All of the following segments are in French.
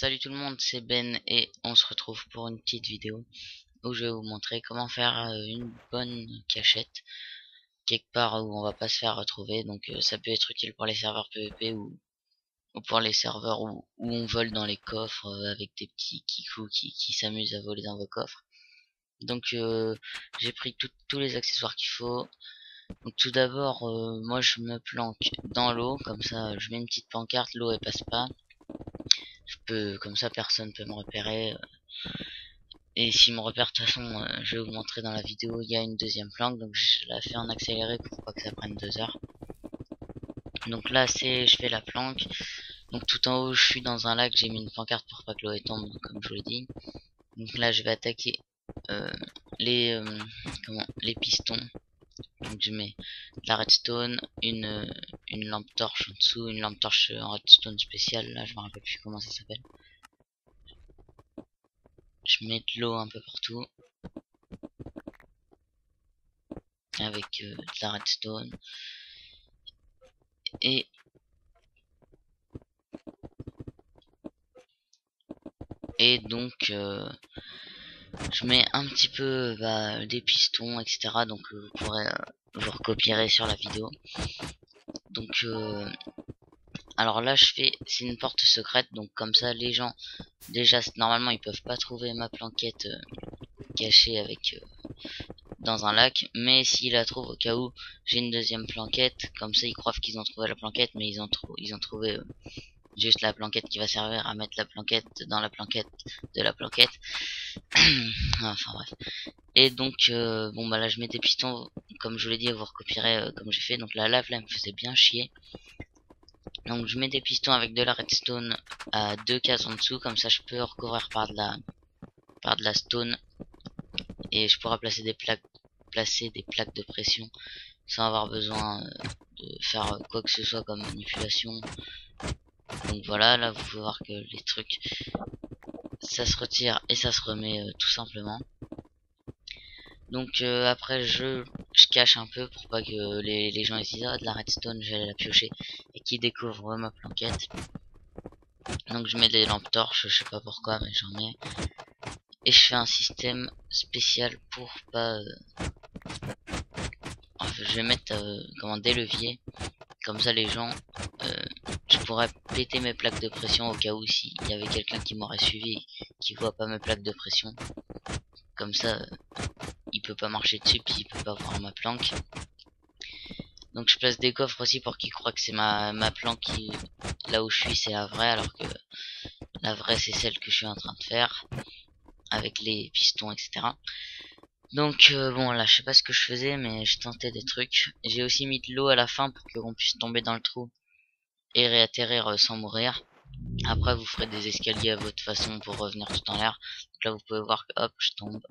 Salut tout le monde, c'est Ben et on se retrouve pour une petite vidéo où je vais vous montrer comment faire une bonne cachette quelque part où on va pas se faire retrouver. Donc ça peut être utile pour les serveurs PvP ou pour les serveurs où on vole dans les coffres avec des petits kikous qui s'amusent à voler dans vos coffres. Donc j'ai pris tous les accessoires qu'il faut. Donc tout d'abord moi je me planque dans l'eau, comme ça je mets une petite pancarte, l'eau elle passe pas. Comme ça personne peut me repérer. Et s'il me repère, de toute façon, je vais vous montrer dans la vidéo, il y a une deuxième planque, donc je la fais en accéléré pour pas que ça prenne 2 heures. Donc là, je fais la planque. Donc tout en haut, je suis dans un lac, j'ai mis une pancarte pour pas que l'eau tombe, comme je vous l'ai dit. Donc là, je vais attaquer euh, les les pistons. Donc je mets de la redstone, une lampe torche en dessous, une lampe torche en redstone spéciale. Là, je me rappelle plus comment ça s'appelle. Je mets de l'eau un peu partout avec de la redstone. Et donc je mets un petit peu des pistons, etc. Donc vous pourrez vous recopierez sur la vidéo. Donc alors là c'est une porte secrète, donc comme ça les gens déjà normalement ils peuvent pas trouver ma planquette cachée avec dans un lac, mais s'ils la trouvent au cas où j'ai une deuxième planquette, comme ça ils croient qu'ils ont trouvé la planquette, mais ils ont trouvé juste la planquette qui va servir à mettre la planquette dans la planquette de la planquette. Enfin bref. Et donc bon bah là je mets des pistons, comme je vous l'ai dit, vous recopierez comme j'ai fait. Donc la lave là me faisait bien chier. Donc je mets des pistons avec de la redstone à 2 cases en dessous, comme ça je peux recouvrir par de la stone. Et je pourrai placer des plaques de pression sans avoir besoin de faire quoi que ce soit comme manipulation. Donc voilà, là vous pouvez voir que les trucs ça se retire et ça se remet tout simplement. Donc après je cache un peu pour pas que les gens ils disent ah de la redstone, je vais la piocher, et qu'ils découvrent ma planquette. Donc je mets des lampes torches, je sais pas pourquoi mais j'en mets. Et je fais un système spécial pour pas enfin, je vais mettre des leviers, comme ça les gens je pourrais péter mes plaques de pression au cas où s'il y avait quelqu'un qui m'aurait suivi qui voit pas mes plaques de pression. Comme ça il peut pas marcher dessus puis il peut pas voir ma planque. Donc je place des coffres aussi pour qu'ils croient que c'est ma planque là où je suis c'est la vraie, alors que la vraie c'est celle que je suis en train de faire avec les pistons, etc. Donc bon là je sais pas ce que je faisais, mais je tentais des trucs. J'ai aussi mis de l'eau à la fin pour qu'on puisse tomber dans le trou et réatterrir sans mourir. Après vous ferez des escaliers à votre façon pour revenir tout en l'air. Donc là vous pouvez voir que hop je tombe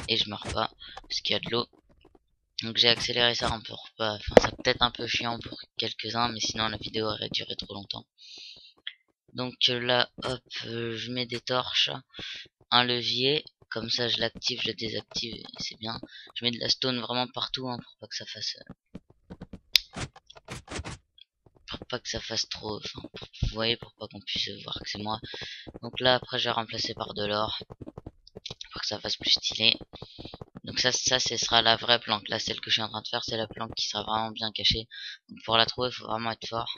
et je meurs pas parce qu'il y a de l'eau. Donc j'ai accéléré ça un peu, enfin ça peut être un peu chiant pour quelques-uns, mais sinon la vidéo aurait duré trop longtemps. Donc là hop je mets des torches, un levier, comme ça je l'active, je le désactive et c'est bien. Je mets de la stone vraiment partout pour pas que ça fasse trop, enfin vous voyez, pour pas qu'on puisse voir que c'est moi. Donc là après j'ai remplacé par de l'or pour que ça fasse plus stylé. Donc ça ce sera la vraie planque. Là celle que je suis en train de faire c'est la planque qui sera vraiment bien cachée. Donc pour la trouver il faut vraiment être fort.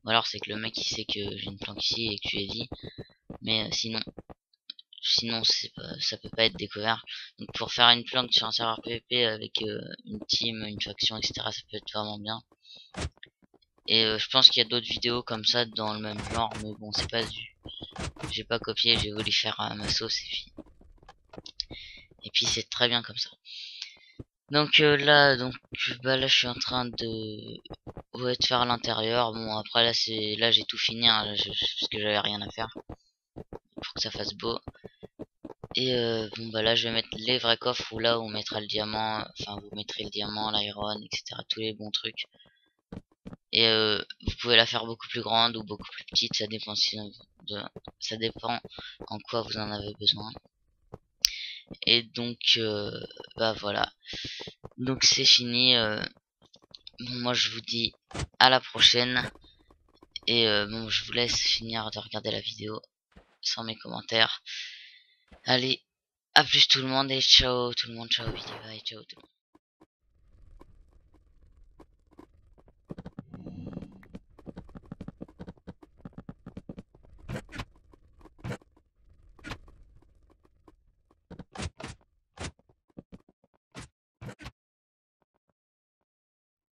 Ou alors c'est que le mec il sait que j'ai une planque ici et que tu es dit. Mais sinon ça peut pas être découvert. Donc pour faire une planque sur un serveur PvP avec une team, une faction, etc. ça peut être vraiment bien. Et je pense qu'il y a d'autres vidéos comme ça dans le même genre, mais bon c'est pas j'ai pas copié, j'ai voulu faire à ma sauce et puis c'est très bien comme ça. Donc là là je suis en train de faire l'intérieur. Bon après là j'ai tout fini hein, parce que j'avais rien à faire pour que ça fasse beau. Et bon bah là je vais mettre les vrais coffres où là on mettra le diamant, enfin vous mettrez le diamant, l'iron, etc. tous les bons trucs. Et vous pouvez la faire beaucoup plus grande ou beaucoup plus petite, ça dépend ça dépend en quoi vous en avez besoin. Et donc bah voilà, donc c'est fini. Bon, moi je vous dis à la prochaine Et bon, je vous laisse finir de regarder la vidéo sans mes commentaires. Allez, à plus tout le monde et ciao tout le monde, ciao, bye bye, ciao tout le monde.